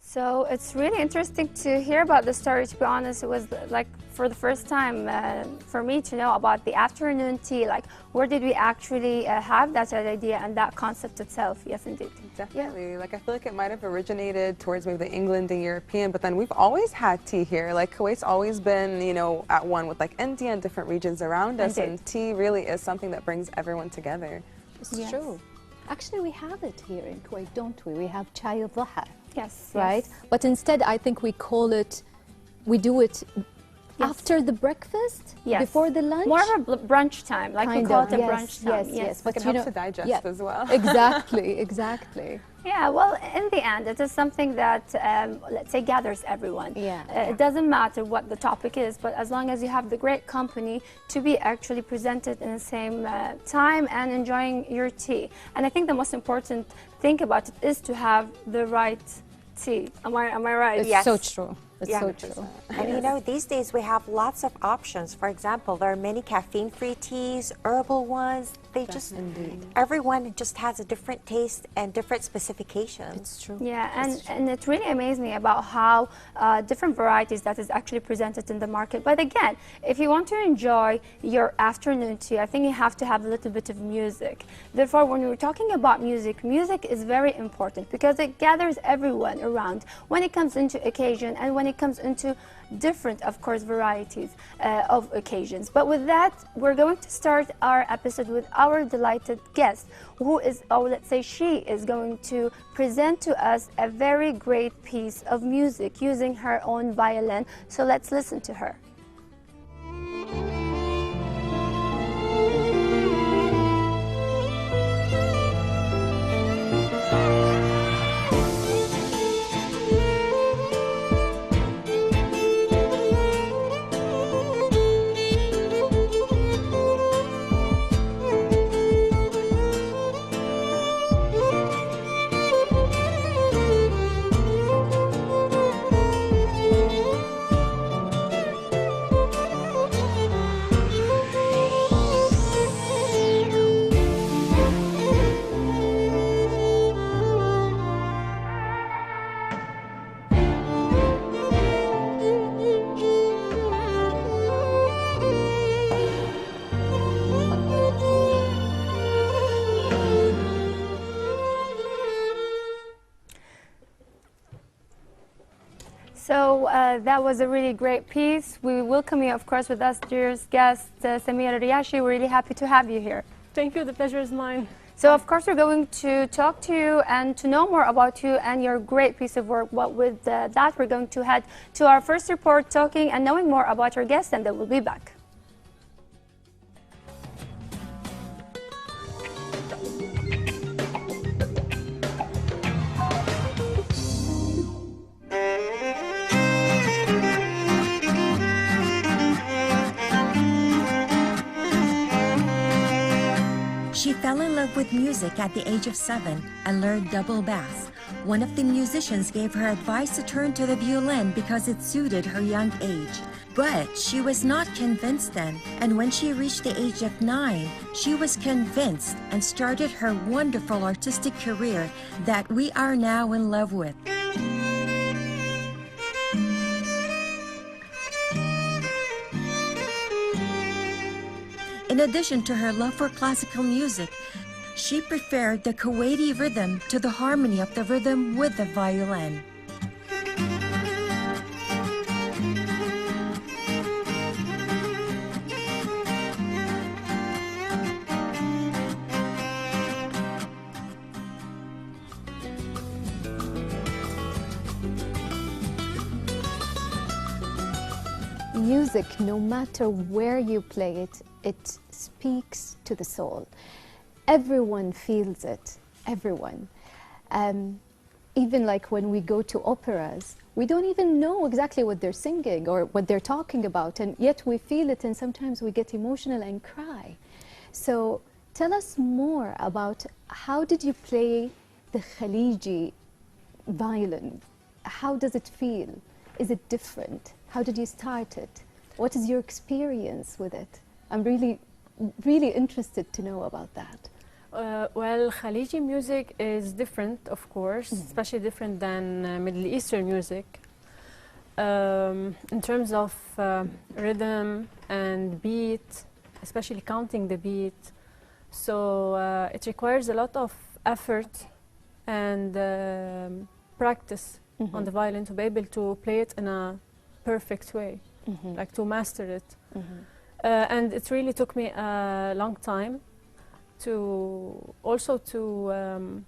So it's really interesting to hear about the story. To be honest, it was like for the first time for me to know about the afternoon tea. Like, where did we actually have that idea and that concept itself? Yes, indeed. Definitely. Yeah. Like, I feel like it might have originated towards maybe the England and European, but then we've always had tea here. Like, Kuwait's always been, you know, at one with like India and different regions around us, and tea really is something that brings everyone together. It's true. Actually, we have it here in Kuwait, don't we? We have chai al-dhuha. Yes. Right? Yes. But instead, I think we call it, we do it after the breakfast, before the lunch. More of a brunch time, like we call it a brunch time. Yes. But it helps to digest as well. Exactly, exactly. Yeah, well, in the end, it is something that, let's say, gathers everyone. It doesn't matter what the topic is, but as long as you have the great company to be actually presented in the same time and enjoying your tea. And I think the most important thing about it is to have the right tea. Am I right? It's so true. It's so true. And you know, these days we have lots of options. For example, there are many caffeine-free teas, herbal ones. They just, everyone just has a different taste and different specifications. It's true. Yeah, and it really amazed me about how different varieties that is actually presented in the market. But again, if you want to enjoy your afternoon tea, I think you have to have a little bit of music. Therefore, when we're talking about music, music is very important because it gathers everyone around when it comes into occasion and when it comes into different, of course, varieties of occasions. But with that, we're going to start our episode with our delighted guest, who is, or let's say she is going to present to us a very great piece of music using her own violin. So let's listen to her. So that was a really great piece. We welcome you, of course, with us, dear guest, Samira Riachy. We're really happy to have you here. Thank you. The pleasure is mine. So, of course, we're going to talk to you and to know more about you and your great piece of work. But with that, we're going to head to our first report, talking and knowing more about our guest, and then we'll be back. She fell in love with music at the age of 7 and learned double bass. One of the musicians gave her advice to turn to the violin because it suited her young age. But she was not convinced then, and when she reached the age of 9, she was convinced and started her wonderful artistic career that we are now in love with. In addition to her love for classical music, she preferred the Kuwaiti rhythm to the harmony of the rhythm with the violin. Music, no matter where you play it, it speaks to the soul. Everyone feels it, everyone. Even like when we go to operas, we don't even know exactly what they're singing or what they're talking about, and yet we feel it, and sometimes we get emotional and cry. So tell us more about how did you play the Khaliji violin? How does it feel? Is it different? How did you start it? What is your experience with it? I'm really, really interested to know about that. Well, Khaliji music is different, of course, especially different than Middle Eastern music. In terms of rhythm and beat, especially counting the beat. So it requires a lot of effort and practice on the violin to be able to play it in a perfect way, like to master it. And it really took me a long time to also to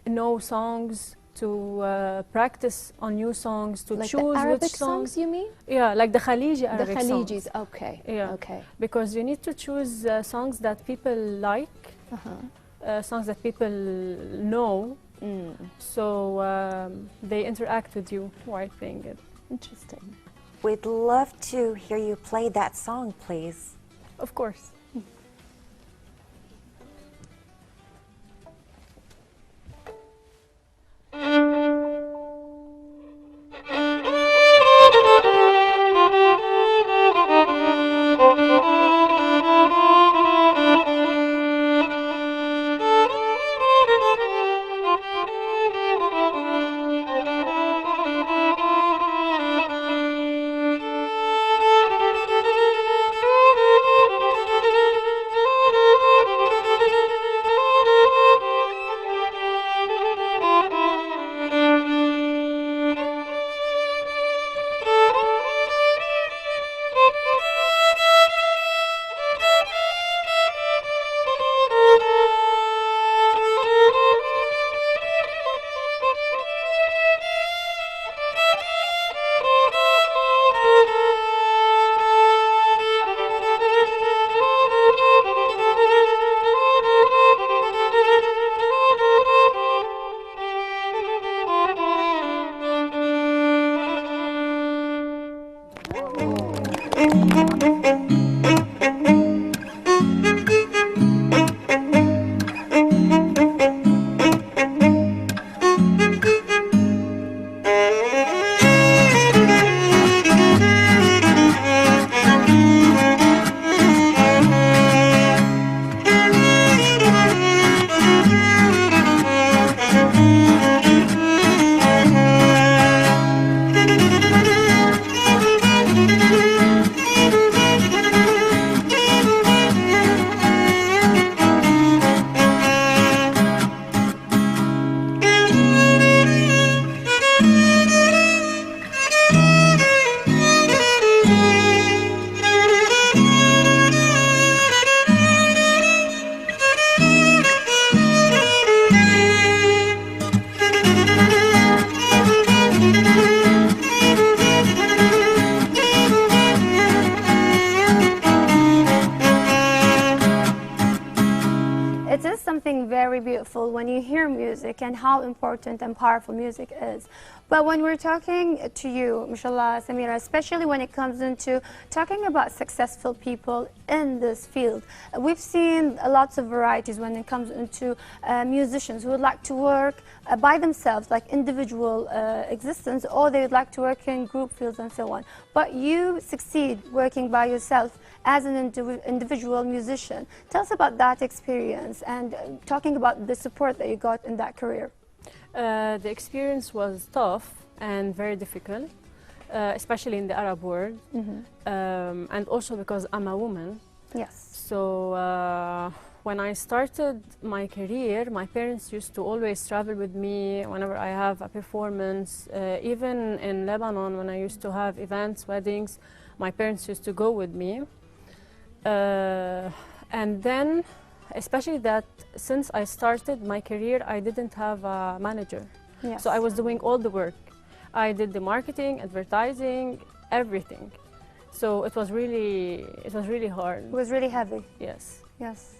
know songs, to practice on new songs, to Like choose the Arabic which songs. you mean? Yeah, like the Khaliji Arabic The Khalijis, songs. okay. Yeah. Okay. Because you need to choose songs that people like, songs that people know, so they interact with you while playing it. Interesting. We'd love to hear you play that song, please. Of course. Very beautiful when you hear music and how important and powerful music is. But when we're talking to you, mashallah, Samira, especially when it comes into talking about successful people in this field, we've seen lots of varieties when it comes into musicians who would like to work by themselves, like individual existence, or they would like to work in group fields and so on. But you succeed working by yourself as an individual musician. Tell us about that experience and talking about the support that you got in that career. The experience was tough and very difficult, especially in the Arab world, and also because I'm a woman. Yes. So when I started my career, my parents used to always travel with me whenever I have a performance. Even in Lebanon, when I used to have events, weddings, my parents used to go with me. And then, especially that since I started my career, I didn't have a manager. Yes. So I was doing all the work. I did the marketing, advertising, everything. So it was really hard. It was really heavy. Yes. Yes.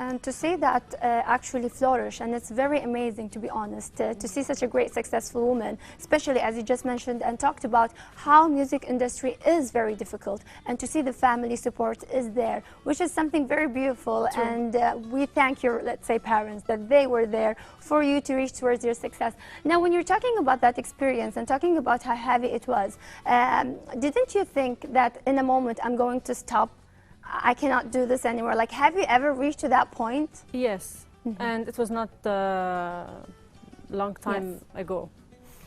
And to see that actually flourish, and it's very amazing, to be honest, to see such a great successful woman, especially as you just mentioned and talked about how music industry is very difficult, and to see the family support is there, which is something very beautiful. True. And we thank your, let's say, parents that they were there for you to reach towards your success. Now, when you're talking about that experience and talking about how heavy it was, didn't you think that in a moment I'm going to stop? I cannot do this anymore? Like, have you ever reached to that point? Yes, and it was not long time ago.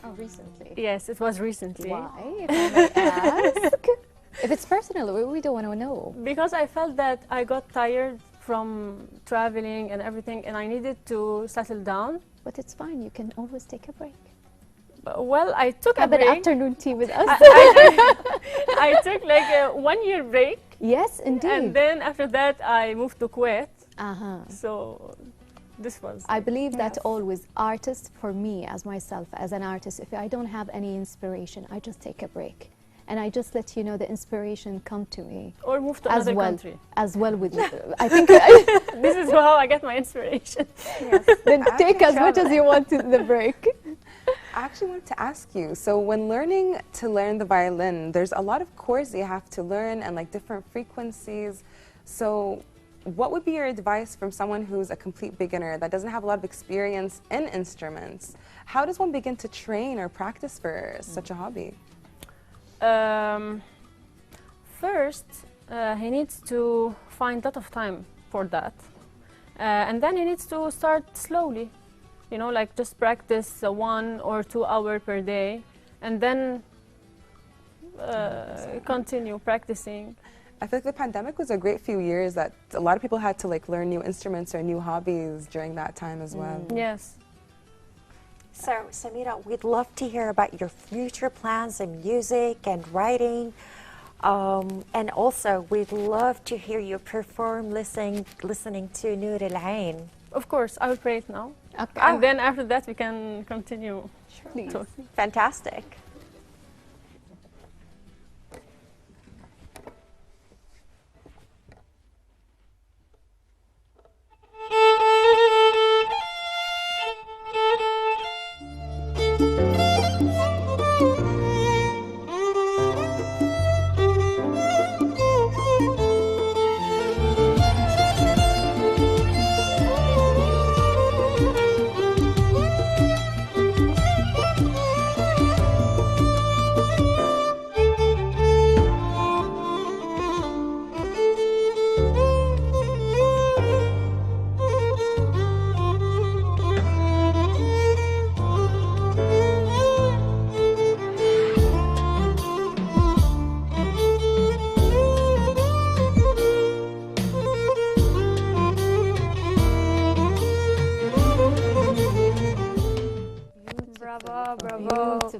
Oh, recently. Yes, it was recently. Why? If I may ask. If it's personal, we don't want to know. Because I felt that I got tired from traveling and everything, and I needed to settle down. But it's fine. You can always take a break. Well, I took Have a an break. afternoon tea with us. I took like a 1-year break, Yes, indeed. and then after that I moved to Kuwait. Uh-huh. So this was. I believe that always artists, for me as myself, as an artist, if I don't have any inspiration, I just take a break. And I just let you know the inspiration come to me. Or move to as another well, country. As well with I think This is how I get my inspiration. then take as much as you want in the break. I actually wanted to ask you, so when learning to learn the violin, there's a lot of chords that you have to learn and like different frequencies. So what would be your advice from someone who's a complete beginner that doesn't have a lot of experience in instruments? How does one begin to train or practice for such a hobby? First, he needs to find a lot of time for that. And then he needs to start slowly. You know, like just practice 1 or 2 hours per day, and then continue practicing. I feel like the pandemic was a great few years that a lot of people had to like learn new instruments or new hobbies during that time as well. Yes. So, Samira, we'd love to hear about your future plans in music and writing. And also, we'd love to hear you perform listening to Noor Al-Ain. Of course, I will play it now. Okay. And then after that, we can continue. Please. Talking. Fantastic.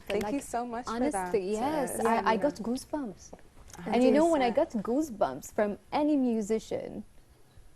Thank you so much for that. Honestly, yes. Samira. I got goosebumps. And you know, when I got goosebumps from any musician,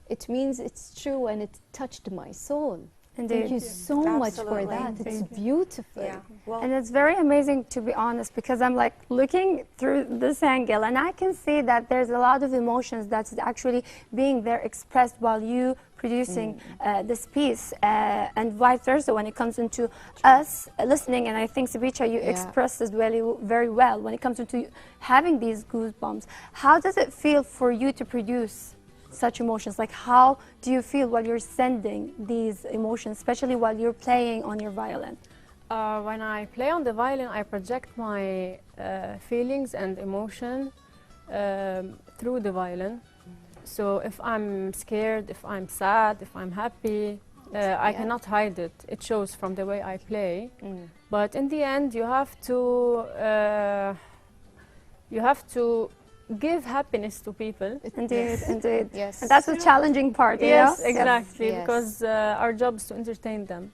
it means it's true and it touched my soul. Indeed. Thank you so much for Absolutely. that. It's beautiful. Yeah. Well, And it's very amazing, to be honest, because I'm like looking through this angle and I can see that there's a lot of emotions that's actually being there expressed while you producing this piece, and vice versa when it comes into us listening. And I think, Sabicha, you expressed this very well when it comes into having these goosebumps. How does it feel for you to produce such emotions? Like, how do you feel while you're sending these emotions, especially while you're playing on your violin? When I play on the violin, I project my feelings and emotion through the violin. So if I'm scared, if I'm sad, if I'm happy, I cannot hide it. It shows from the way I play. But in the end, you have to give happiness to people. Indeed, indeed. Yes. And that's the challenging part, you Yes, know? exactly, Yes. because our job is to entertain them.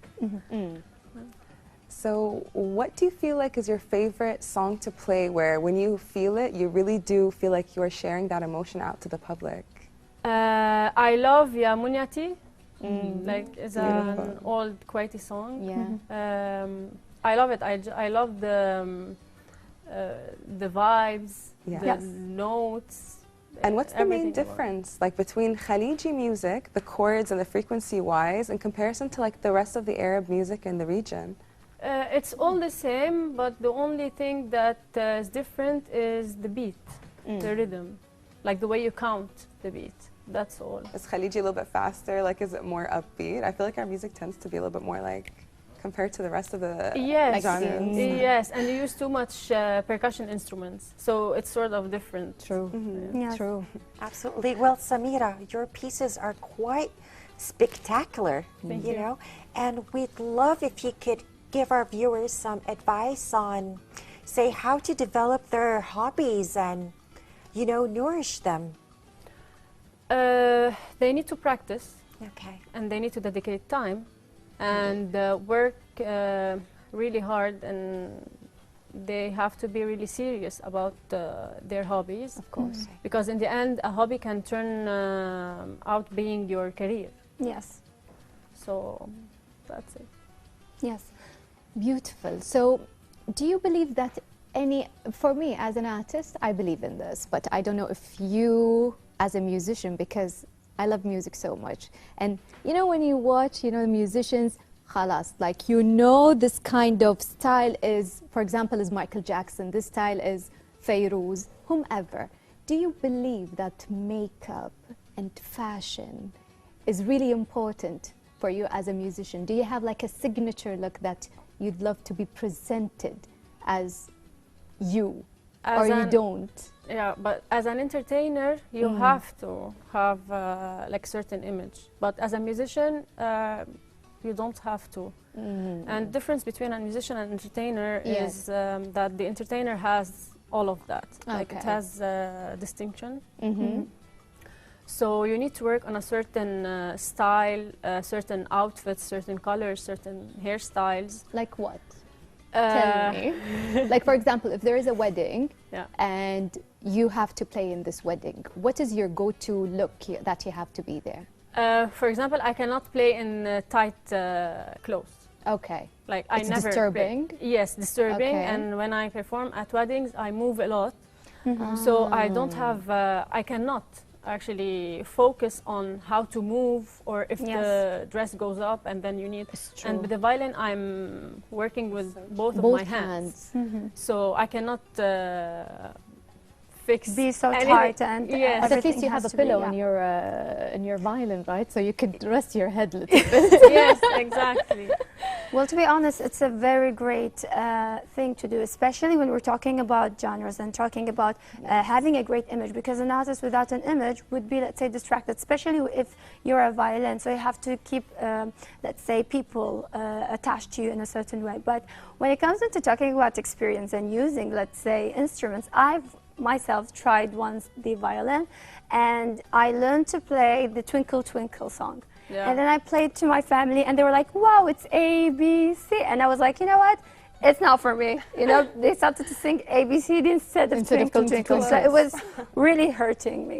So what do you feel like is your favorite song to play where when you feel it, you really do feel like you're sharing that emotion out to the public? I love Ya Munyati, like it's an Beautiful. old Kuwaiti song. Yeah. I love it. I love the vibes, Yeah. the Yes. notes. And what's the main everything about it. difference like between Khaliji music, the chords and the frequency wise, in comparison to like the rest of the Arab music in the region? It's all the same, but the only thing that is different is the beat, the rhythm, like the way you count the beat. That's all. Is Khaliji a little bit faster? Like, is it more upbeat? I feel like our music tends to be a little bit more like compared to the rest of the Yes, genres. yes, and you use too much percussion instruments, so it's sort of different. True. Yes. True. Absolutely. Well, Samira, your pieces are quite spectacular, you know, and we'd love if you could give our viewers some advice on, say, how to develop their hobbies and, you know, nourish them. They need to practice, Okay. and they need to dedicate time, and work really hard, and they have to be really serious about their hobbies. Of course. Because in the end, a hobby can turn out being your career. Yes. So that's it. Yes. Beautiful. So, do you believe that for me as an artist, I believe in this, but I don't know if you as a musician, because I love music so much. And you know, when you watch, you know, musicians, khalas, like, you know, this kind of style is, for example, is Michael Jackson, this style is Fayrouz, whomever. Do you believe that makeup and fashion is really important for you as a musician? Do you have like a signature look that you'd love to be presented as you, or you don't? Yeah, but as an entertainer, you have to have like certain image. But as a musician, you don't have to. And difference between a musician and entertainer is that the entertainer has all of that. Like, it has distinction. So you need to work on a certain style, certain outfits, certain colors, certain hairstyles. Like what? Tell me. Like, for example, if there is a wedding and you have to play in this wedding, what is your go-to look that you have to be there? For example, I cannot play in tight clothes. Okay. Like, It's I never disturbing? play. Yes, disturbing. Okay. And when I perform at weddings, I move a lot. So I don't have, I cannot actually focus on how to move, or if the dress goes up and then you need. And with the violin, I'm working with both of my hands. So I cannot Be so anything. tight and Yes. But at least you have a pillow in your violin, right? So you could rest your head a little bit. Yes, exactly. Well, to be honest, it's a very great thing to do, especially when we're talking about genres and talking about having a great image, because an artist without an image would be, let's say, distracted, especially if you're a violin. So you have to keep, let's say, people attached to you in a certain way. But when it comes into talking about experience and using, let's say, instruments, I've myself tried once the violin, and I learned to play the Twinkle Twinkle song. And then I played to my family, and they were like, wow, it's A, B, C. And I was like, you know what? It's not for me. You know, they started to sing A, B, C instead of Twinkle, Twinkle. So it was really hurting me.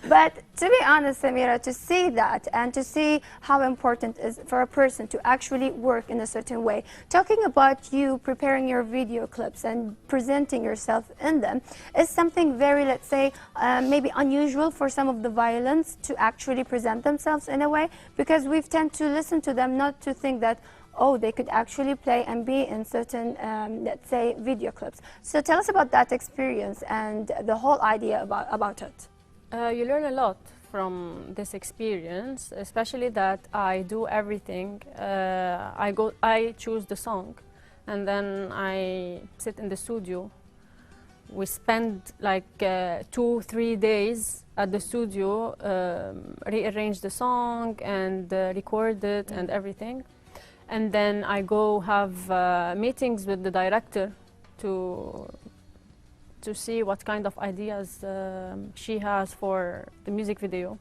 But to be honest, Samira, to see that and to see how important it is for a person to actually work in a certain way, talking about you preparing your video clips and presenting yourself in them is something very, let's say, maybe unusual for some of the violins to actually present themselves in a way, because we tend to listen to them, not to think that, oh, they could actually play and be in certain, let's say, video clips. So tell us about that experience and the whole idea about it. You learn a lot from this experience, especially that I do everything. I choose the song, and then I sit in the studio. We spend like 2-3 days at the studio, rearrange the song and record it and everything. And then I go have meetings with the director to see what kind of ideas she has for the music video.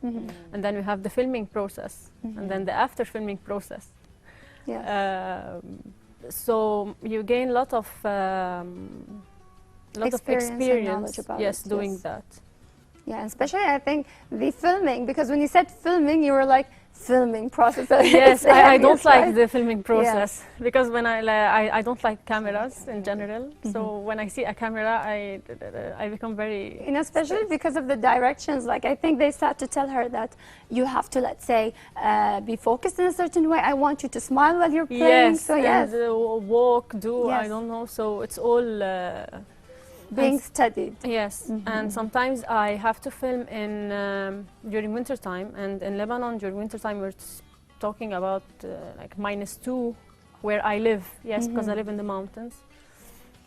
And then we have the filming process, and then the after filming process. So you gain a lot of experience about yes, doing that. Yeah, and especially I think the filming, because when you said filming, you were like, filming process. Yes, I don't like the filming process, because when I don't like cameras in general. So when I see a camera, I become very... You know, especially because of the directions. Like, I think they start to tell her that you have to, let's say, be focused in a certain way. I want you to smile while you're playing. Yes, so yes. And walk, I don't know. So it's all... being studied. Yes, and sometimes I have to film in during winter time, and in Lebanon during winter time we're talking about like -2 where I live. Yes, because I live in the mountains.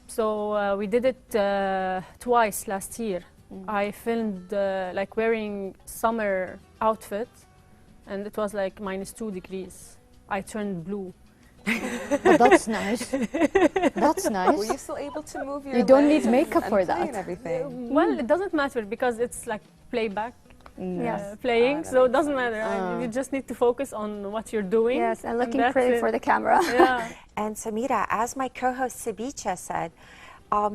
So we did it twice last year. I filmed like wearing summer outfit, and it was like -2 degrees. I turned blue. But that's nice. That's nice. Were you still able to move your You don't legs need makeup and for play that. and everything? Well, it doesn't matter because it's like playback. Yes. Playing, that so it makes doesn't sense. matter. You just need to focus on what you're doing. Yes, and looking that's pretty it. for the camera. Yeah. And Samira, as my co-host Sabicha said,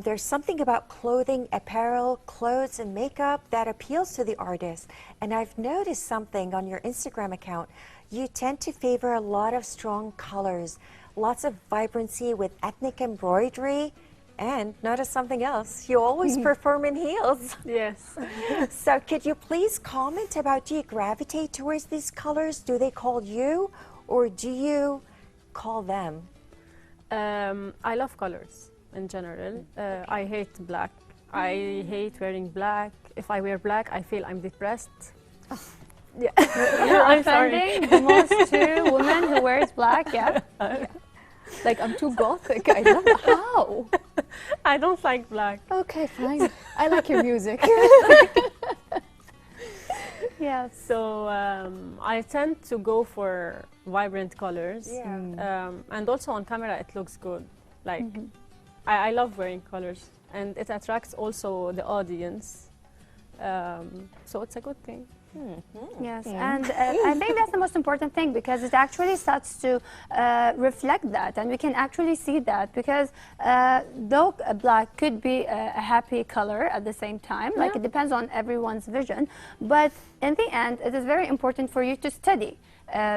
there's something about clothing, apparel, clothes, and makeup that appeals to the artist. And I've noticed something on your Instagram account. You tend to favor a lot of strong colors, lots of vibrancy with ethnic embroidery, and notice something else. You always perform in heels. Yes. So could you please comment about, do you gravitate towards these colors? Do they call you, or do you call them? I love colors in general. I hate black. I hate wearing black. If I wear black, I feel I'm depressed. Yeah. You're I'm sorry. offending the most to women who wears black, yeah. Like, I'm too gothic. I love it. How? I don't like black. Okay, fine. I like your music. Yes. So I tend to go for vibrant colors. Yeah. And also on camera, it looks good. Like, I love wearing colors. And it attracts also the audience. So it's a good thing. Yes, and I think that's the most important thing, because it actually starts to reflect that, and we can actually see that, because though black could be a happy color at the same time, like it depends on everyone's vision, but in the end it is very important for you to study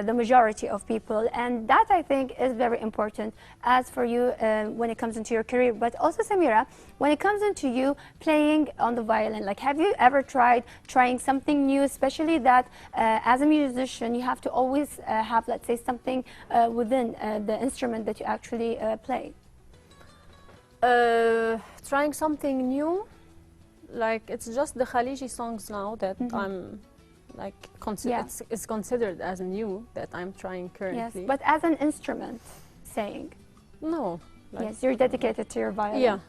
the majority of people, and that I think is very important as for you when it comes into your career. But also, Samira, when it comes into you playing on the violin, like, have you ever trying something new, especially that as a musician you have to always have, let's say, something within the instrument that you actually play? Trying something new, like, it's just the Khaliji songs now that I'm like it's considered as new that I'm trying currently. Yes, but as an instrument, saying. No. Like, Yes, you're dedicated to your violin. yeah.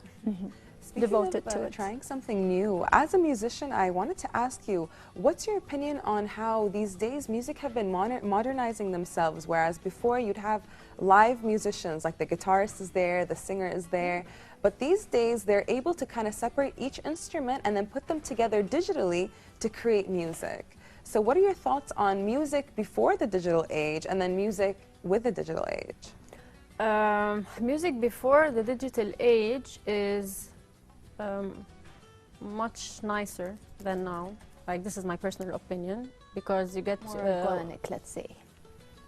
Devoted Speaking to of, it. trying something new, as a musician, I wanted to ask you, what's your opinion on how these days music have been modernizing themselves, whereas before you'd have live musicians, like the guitarist is there, the singer is there, but these days they're able to kind of separate each instrument and then put them together digitally to create music. So what are your thoughts on music before the digital age and then music with the digital age? Music before the digital age is much nicer than now. Like, this is my personal opinion, because you get More organic, let's say.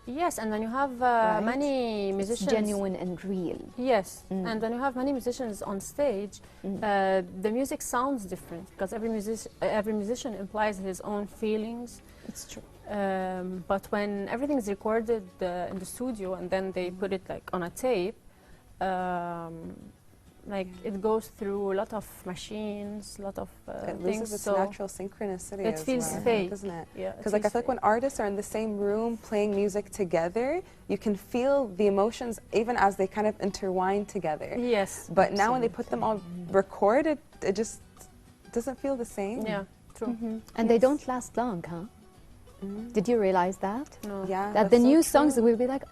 yes, and then you have Right. many It's musicians. genuine and real. Yes, and when you have many musicians on stage, the music sounds different, because every musician implies his own feelings. It's true. But when everything is recorded in the studio and then they put it like on a tape, like, it goes through a lot of machines, a lot of It things. loses its So natural synchronicity it as feels well, fake. doesn't it? Yeah, it Because like I feels feel like when artists are in the same room playing music together, you can feel the emotions even as they kind of intertwine together. yes, But now when they put them on record, it just doesn't feel the same. yeah, true. And they don't last long, huh? Did you realize that? No. Yeah, That the that's so new true. songs will be like,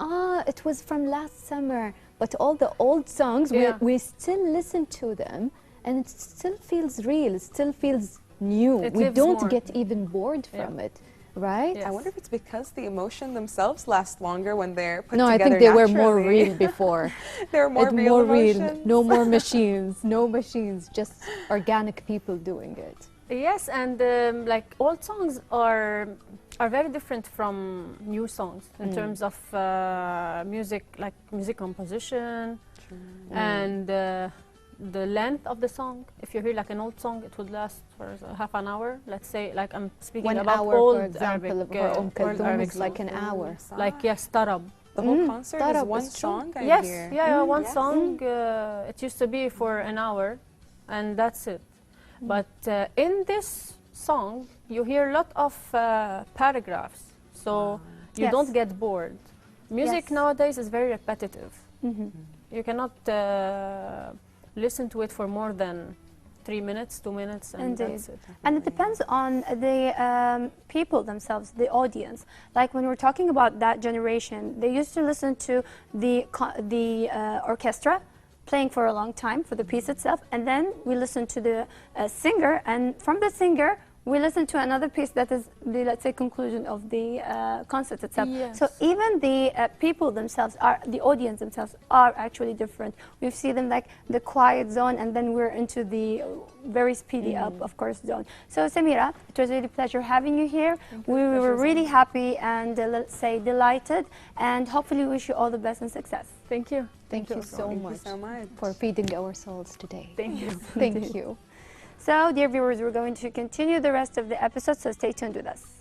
it was from last summer. But all the old songs, Yeah. we still listen to them, and it still feels real. It still feels new. It We lives don't more. get even bored Yeah. from it, right? Yeah. I wonder if it's because the emotion themselves last longer when they're put No, I together think they were more naturally. real before. They're more It real emotions. No more machines. No machines. Just organic people doing it. Yes, and like, old songs are very different from new songs in terms of music, like music composition, and the length of the song. If you hear like an old song, it would last for half an hour. Let's say, like, I'm speaking 1 about hour, old for example, Arabic, for old Kulthum Arabic is like songs. an hour. Like, yes, tarab. The whole concert is Tarab one is true. song, I Yes, hear. yeah, one Yes. song. It used to be for an hour, and that's it. But in this song, you hear a lot of paragraphs, so you Yes. don't get bored. Music Yes. nowadays is very repetitive. Mhm. You cannot listen to it for more than 3 minutes, 2 minutes, and Indeed. that's it. And it depends on the people themselves, the audience. Like when we're talking about that generation, they used to listen to the orchestra playing for a long time for the piece itself, and then we listen to the singer, and from the singer we listen to another piece that is the, let's say, conclusion of the concert itself. Yes. So even the people themselves, the audience themselves are actually different. We see them like the quiet zone, and then we're into the very speedy up, of course, zone. So Samira, it was really a pleasure having you here. We were really happy and let's say delighted, and hopefully wish you all the best and success. Thank you. Thank you so Thank you much so much. for feeding our souls today. Thank you. Thank you. So, dear viewers, we're going to continue the rest of the episode, so stay tuned with us.